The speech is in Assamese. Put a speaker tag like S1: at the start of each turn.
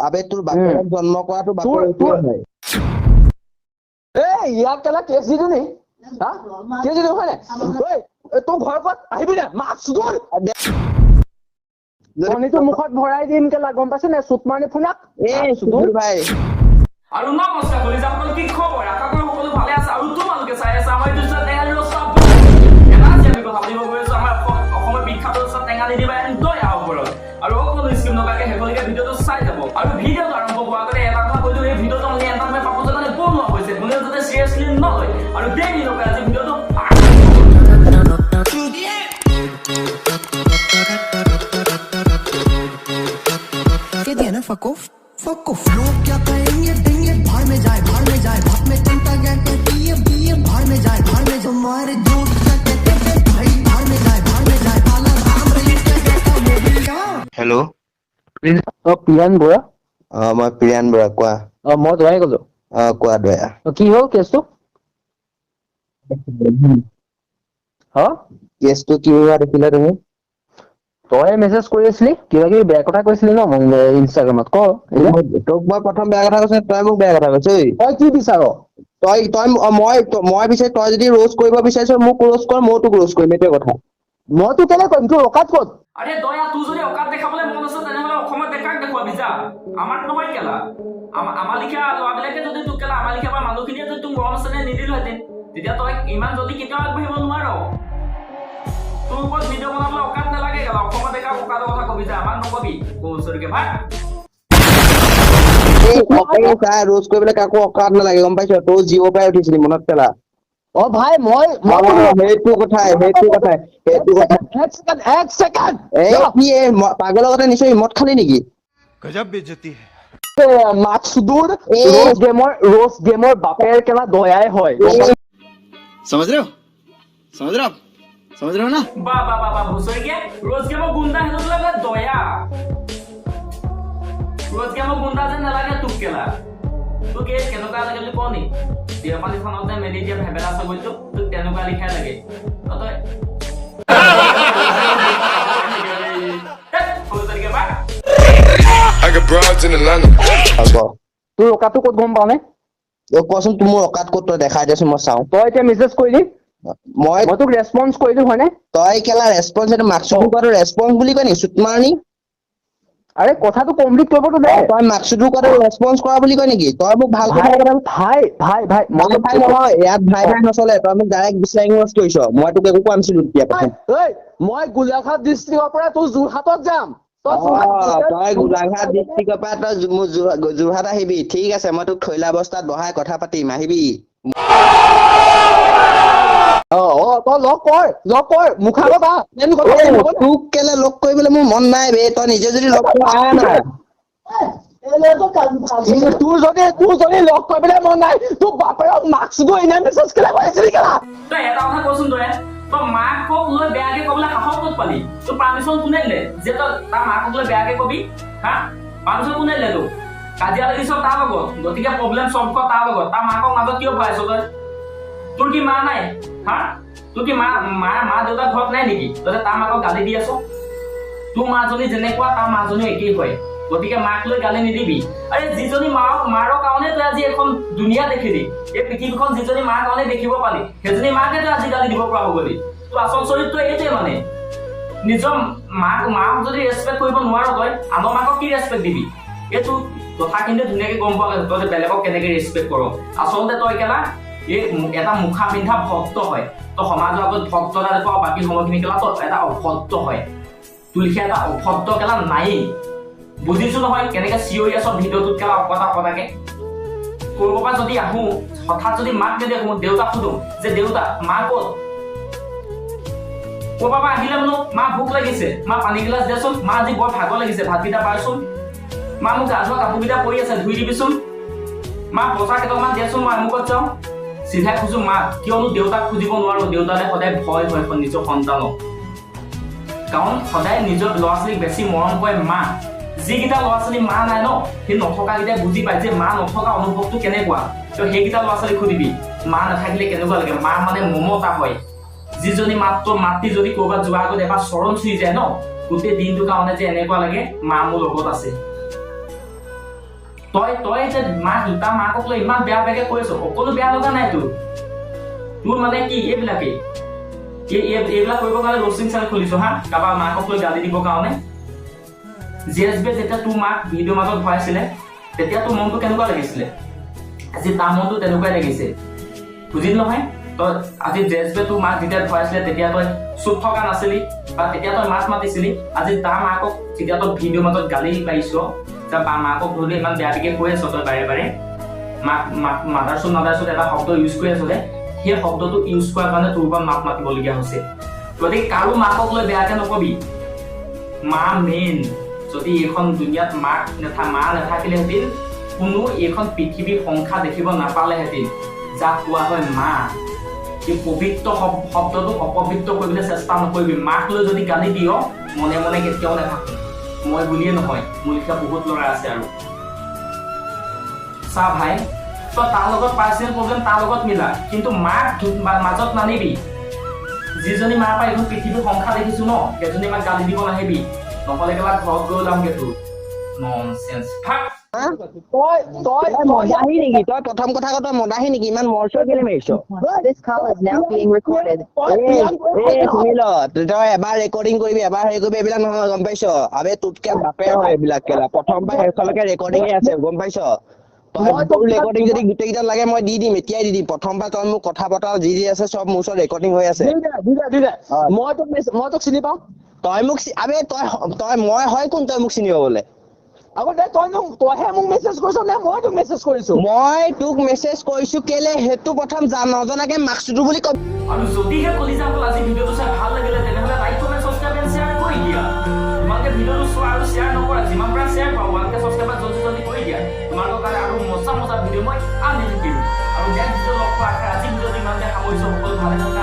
S1: আবে তোৰ বাপেৰক জন্ম কৰাটো বাপেৰ এইটোৱে হয়
S2: ইয়াক কেলা কেছ দিলো নি হা কেছ দিলো হয় তোৰ ঘৰ ক'ত আহিবি না মাছ ধৰ পানীটো মুখত ভৰাই দিম কেলা গম পাইছ নে চুট মাৰি ফুলাক
S1: সুধুৰ ভাই
S3: আৰু নমস্কাৰ কৰি যাবলৈ কি খবৰ আশা কৰো সকলো ভালে আছে আৰু তোমালোকে চাই আছে আমাৰ দুটা টেঙালি ৰস্তা এটা যে আমি কথা পাতিব গৈ আছো আমাৰ অসমৰ বিখ্যাত ৰস্তা টেঙালি দিবা দয়া ওপৰত আৰু সকলো স্কিম নকাকে হেকলিকে ভিডিঅটো চাই যাব আৰু ভিডিঅটো আৰম্ভ হোৱাৰ আগতে এটা কথা কৈছো এই ভিডিঅটো আমি এণ্টাৰটেইনমেণ্ট পাবজৰ কাৰণে বনোৱা হৈছে কোনে যাতে চিৰিয়াছলি নলয় আৰু দেৰি নকৰে আজি ভিডিঅটো
S4: के दिया ना फक ऑफ लोग क्या कहेंगे देंगे भाड़ में जाए भाप में चिंता क्या कहती है भाड़ में जाए तुम्हारे दोस्त क्या कहते हैं भाई भाड़ में जाए काला राम रहीस क्या कहता वो भी क्या
S1: হেল্ল'
S2: প্ৰিয়ান বৰা
S1: মই প্ৰিয়ান বৰা কোৱা
S2: মই দয়াই ক'লো
S1: কোৱা দয়া
S2: কি হ'ল কেছটো
S1: কেছটো কি হোৱা দেখিলা তুমি
S2: তই মেছেজ কৰি আছিলি কিবা কিবি বেয়া কথা কৈছিলি ন মোক ইনষ্টাগ্ৰামত ক
S1: তোক মই প্ৰথম বেয়া কথা কৈছো তই মোক বেয়া কথা কৈছ
S2: তই কি বিচাৰ
S1: তই মই বিচাৰি তই যদি ৰোজ কৰিব বিচাৰিছ মোক ৰোজ কৰ মই তোক ৰোজ কৰিম এইটোৱে কথা
S2: মইতো কেলে কৰিম তোৰ অকাত ক'ত
S3: আরে দয়া তুই যদি অকাত দেখাবলৈ মন আছে তেনেহলে অসমত দেখাক দেখুৱাবি যা আমাৰ নহয় কেলা আমাৰ লিখা ল'ৰাবিলাকে যদি তোক কেলা আমাৰ লিখা বা মানুহখিনিয়ে যদি তোক মৰম আছে নিদিলোহেঁতেন তেতিয়া তই ইমান যদি কেতিয়াও আগবাঢ়িব নোৱাৰ তোৰ ওপৰত ভিডিঅ' বনাবলৈ অকাত নালাগে কেলা অসমত দেখা অকাতৰ কথা কবি যা আমাৰ নকবি কৌচৰিকে ভাগ
S1: ৰোজ কৰিবলৈ কাকো অকাত নালাগে গম পাইছ তই জিঅ' পাই উঠিছিলি মনত পেলা
S2: ভাই মই
S1: সেইটো কথাই
S2: এক ছেকেণ্ড
S1: পাগলৰ কথা নিশ্চয় মদ খালি নেকি
S4: गजब बेइज्जती है
S2: মাকসুদুৰ ৰোজ গেমৰ বাপেৰ কেলা দয়াই হয়
S4: समझ रहे हो ना
S3: বা ভুচৰিকে ৰোজ গেমৰ গুণ্ডা হেনো বোলে দয়া ৰোজ গেমৰ গুণ্ডা যেন নালাগে তোক কেলা তোক এই কেনেকুৱা লাগে বুলি কওঁ নি দেওপানী থানতে মেলি দিয়া ভেবেলা ছাগলীটো তোক তেনেকুৱা লিখাই লাগে তই
S5: I got broads in Atlanta.
S2: তোৰ অকাটো ক'ত গম পাৱ নে
S1: কচোন মোৰ অকাত ক'ত তই দেখাই দেচোন মই চাওঁ
S2: তই এতিয়া মেছেজ কৰিলি মই তোক ৰেছপন্স কৰিলো হয়নে
S1: তই কেলা ৰেছপন্স এইটো মাকসুদুৰ কৰাটো ৰেছপন্স বুলি কয় নি চুটমাৰণি
S2: আৰে কথাটো কমপ্লিট কৰিবতো দে
S1: তই মাকসুদুৰ কৰাটো ৰেছপন্স কৰা বুলি কয় নেকি তই মোক ভালকৈ
S2: ভাই
S1: ভাই নহয় ইয়াত ভাই নচলে তই মোক ডাইৰেক্ট বিচাৰিঙছ কৰিছ মই তোক একো কোৱা নাছিলো তেতিয়া
S2: মই গোলাঘাট ডিষ্ট্ৰিক্টৰ পৰা তোৰ যোৰহাটত যাম
S1: তই গোলাঘাট ডিষ্ট্ৰিক্টৰ পৰা তই যোৰহাট আহিবি ঠিক আছে মই তোক থৈলা অৱস্থাত বহাই কথা পাতিম আহিবি
S2: তই লগ কৰ মুখাগত
S1: তোক কেলে লগ কৰিবলৈ মোৰ মন নাই বে তই নিজে যদি লগ কৰা আহ না
S2: তোৰ যদি লগ কৰিবলৈ মন নাই তোৰ বাপেৰক মাৰ্কছটো এনে মেছেজ কেলে কৰিছিলি কেলা
S3: তই এটা কথা কচোন দয়া তই মাকক লৈ বেয়াকে কবলৈ সাহস ক'ত পালি তোৰ পাৰ্মিশ্যন কোনে দিলে যে তই তাৰ মাকক লৈ বেয়াকে কবি হা পাৰ্মিশ্যন কোনে দিলে তোক কাজিয়া লাগিছ তাৰ লগত গতিকে প্ৰব্লেম চল্ভ কৰ তাৰ লগত তাৰ মাকক মাজত কিয় ভৰাইছ তই তোৰ কি মা নাই হা তোৰ কি মা দেউতা ঘৰত নাই নেকি তই তাৰ মাকক গালি দি আছ তোৰ মাজনী যেনেকুৱা তাৰ মাজনী একেই হয় গতিকে মাক লৈ গালি নিদিবি আৰে যিজনী মাৰৰ কাৰণে তই আজি এখন দুনিয়া দেখিলি এই পৃথিৱীখন যিজনী মাৰ কাৰণে দেখিব পালি সেইজনী মাকে তই আজি গালি দিব পৰা হ'বলি তোৰ আচল চৰিত্ৰ এইটোৱে মানে নিজৰ মাক যদি ৰেচপেক্ট কৰিব নোৱাৰ তই আনৰ মাকক কি ৰেচপেক্ট দিবি এইটো কথাখিনি ধুনীয়াকে গম পোৱা গৈছে তই বেলেগক কেনেকে ৰেচপেক্ট কৰ আচলতে তই কেলা এই এটা মুখা পিন্ধা ভক্ত হয় তই সমাজৰ আগত ভক্ততা দেখুৱাও বাকী সময়খিনি কেলা তই এটা অভক্ত হয় তোৰ লিখা এটা অভক্ত কেলা নায়েই বুজিছো নহয় কেনেকে চিঞৰি আছ ভিডিঅ'টোত কেলা অকতাকে কৰিব পৰা যদি আহো হঠাৎ যদি মাক নেদেখো দেউতাক সুধো যে দেউতা মা ক'ত ক'ৰবাৰ পৰা আহিলে বোলো মা ভোক লাগিছে মা পানী গিলাচ দেচোন মা আজি বৰ ভাগৰ লাগিছে ভাতকেইটা পাইচোন মা মোক গা ধোৱা কাপোৰকেইটা পৰি আছে ধুই দিবিচোন মা পইচা কেইটকামান দেচোন মই আমুকত যাওঁ চিধাই খুজো মা কিয়নো দেউতাক খুজিব নোৱাৰো দেউতালে সদায় ভয় হয় নিজৰ সন্তানক কাৰণ সদায় নিজৰ ল'ৰা ছোৱালীক বেছি মৰম কৰে মা যিকেইটা ল'ৰা ছোৱালী মা নাই ন সেই নথকাকেইটাই বুজি পায় যে মা নথকা অনুভৱটো কেনেকুৱা তই সেইকেইটা ল'ৰা ছোৱালীক সুধিবি মা নাথাকিলে কেনেকুৱা লাগে মা মানে মমতা হয় যিজনী মাতৃ যদি ক'ৰবাত যোৱাৰ আগত এবাৰ চৰণ চুই যায় ন গোটেই দিনটোৰ কাৰণে যে এনেকুৱা লাগে মা মোৰ লগত আছে তই যে তাৰ মাকক লৈ ইমান বেয়া বেয়াকে কৈ আছ, অকলো বেয়া লগা নাই তোৰ মানে কি এইবিলাকেই এইবিলাক কৰিবৰ কাৰণে ৰষ্টিং চেনেল খুলিছ হা, কাৰোবাৰ মাকক লৈ গালি দিবৰ কাৰণে। জেএছবিয়ে যেতিয়া তোৰ মাক ভিডিঅ' মাজত ভৰাইছিলে তেতিয়া তোৰ মনটো কেনেকুৱা লাগিছিলে? আজি তাৰ মনটো তেনেকুৱাই লাগিছে, বুজিল নহয়? তই আজি জেএছবিয়ে তোৰ মাক যেতিয়া ভৰাইছিলে তেতিয়া তই চুপ থকা নাছিলি বা তেতিয়া তই মাত মাতিছিলি। আজি তাৰ মাকক যেতিয়া তই ভিডিঅ' মাজত গালি পাৰিছ, মাকক ধৰি ইমান বেয়াকে কৈ আছ তই বাৰে বাৰে, মাদাৰচোন এটা শব্দ ইউজ কৰি আছ, সেই শব্দটো ইউজ কৰাৰ কাৰণে তোৰ পৰা মাত মাতিবলগীয়া হৈছে। গতিকে কাৰো মাকক লৈ বেয়াকে নকবি। মা মেইন। যদি এইখন দুনিয়াত মা নাথাকিলেহেঁতেন কোনো এইখন পৃথিৱীৰ সংখ্যা দেখিব নাপালেহেঁতেন। যাক কোৱা হয় মা, এই পবিত্ৰ শব্দটোক অপবিত্ৰ কৰিবলৈ চেষ্টা নকৰিবি। মাক লৈ যদি গালি দিয় মনে মনে কেতিয়াও নাথাকো, মই বুলিয়ে নহয়, মোৰ লিখা বহুত ল'ৰা আছে। আৰু চা ভাই, তই তাৰ লগত পাৰ্চনেল প্ৰব্লেম তাৰ লগত মিলা, কিন্তু মাক মাজত নানিবি। যিজনী মাৰ পৰা এইখন পৃথিৱীৰ সংখ্যা দেখিছো ন, সেইজনী মাক গালি দিব নাহিবি, নহ'লে কেলা ঘৰত গৈ ওলামগে তোৰ। ননচেন্স।
S2: তই
S1: মদাহি নেকি? তই প্ৰথম কথা তই মদাহি নেকি? ইমান মৰচৰ কেলে মাৰিছ?
S5: This call is now being recorded.
S1: শুনি ল, তই এবাৰ ৰেকৰ্ডিং কৰিবি, এবাৰ হেৰি কৰিবি, এইবিলাক নহয়, গম পাইছ? আবে তোতকে বাপে হয় এইবিলাক কেলা। প্ৰথমবাৰ শেষলৈকে ৰেকৰ্ডিঙে আছে, গম পাইছ? তই তোৰ ৰেকৰ্ডিং যদি গোটেইকেইটা লাগে মই দি দিম, এতিয়াই দি দিম। প্ৰথমবাৰ তই মোক কথা বতৰা যি আছে চব মোৰ ওচৰত ৰেকৰ্ডিং হৈ আছে।
S2: মই তোক চিনি পাওঁ।
S1: তই মোক আবে তই মই হয় কোন তই মোক চিনিব বোলে?
S2: আগতে তইহে মোক মেছেজ কৰিছ নে মই তোক মেছেজ কৰিছো?
S1: মই তোক মেছেজ কৰিছো কেলে সেইটো প্ৰথম নজনাকে মাৰ্কছটো বুলি কবি।
S3: আৰু যদিহে কলিজাসকল আজি ভিডিঅ'টো চাই ভাল লাগিলে তেনেহ'লে like comment subscribe and share কৰি দিয়া। তোমালোকে ভিডিঅ'টো চোৱা আৰু শ্বেয়াৰ নকৰা, যিমান পৰা শ্বেয়াৰ কৰা 1K ছাবস্ক্ৰাইবাৰ জলদি কৰি দিয়া। তোমালোকৰ কাৰণে আৰু মজা ভিডিঅ' মই আনি থাকিম। আৰু নেক্সট ভিডিঅ' লগ পোৱাৰ আশা আজি ভিডিঅ'টো ইমানতে সামৰিছোঁ। সকলো ভালে থকা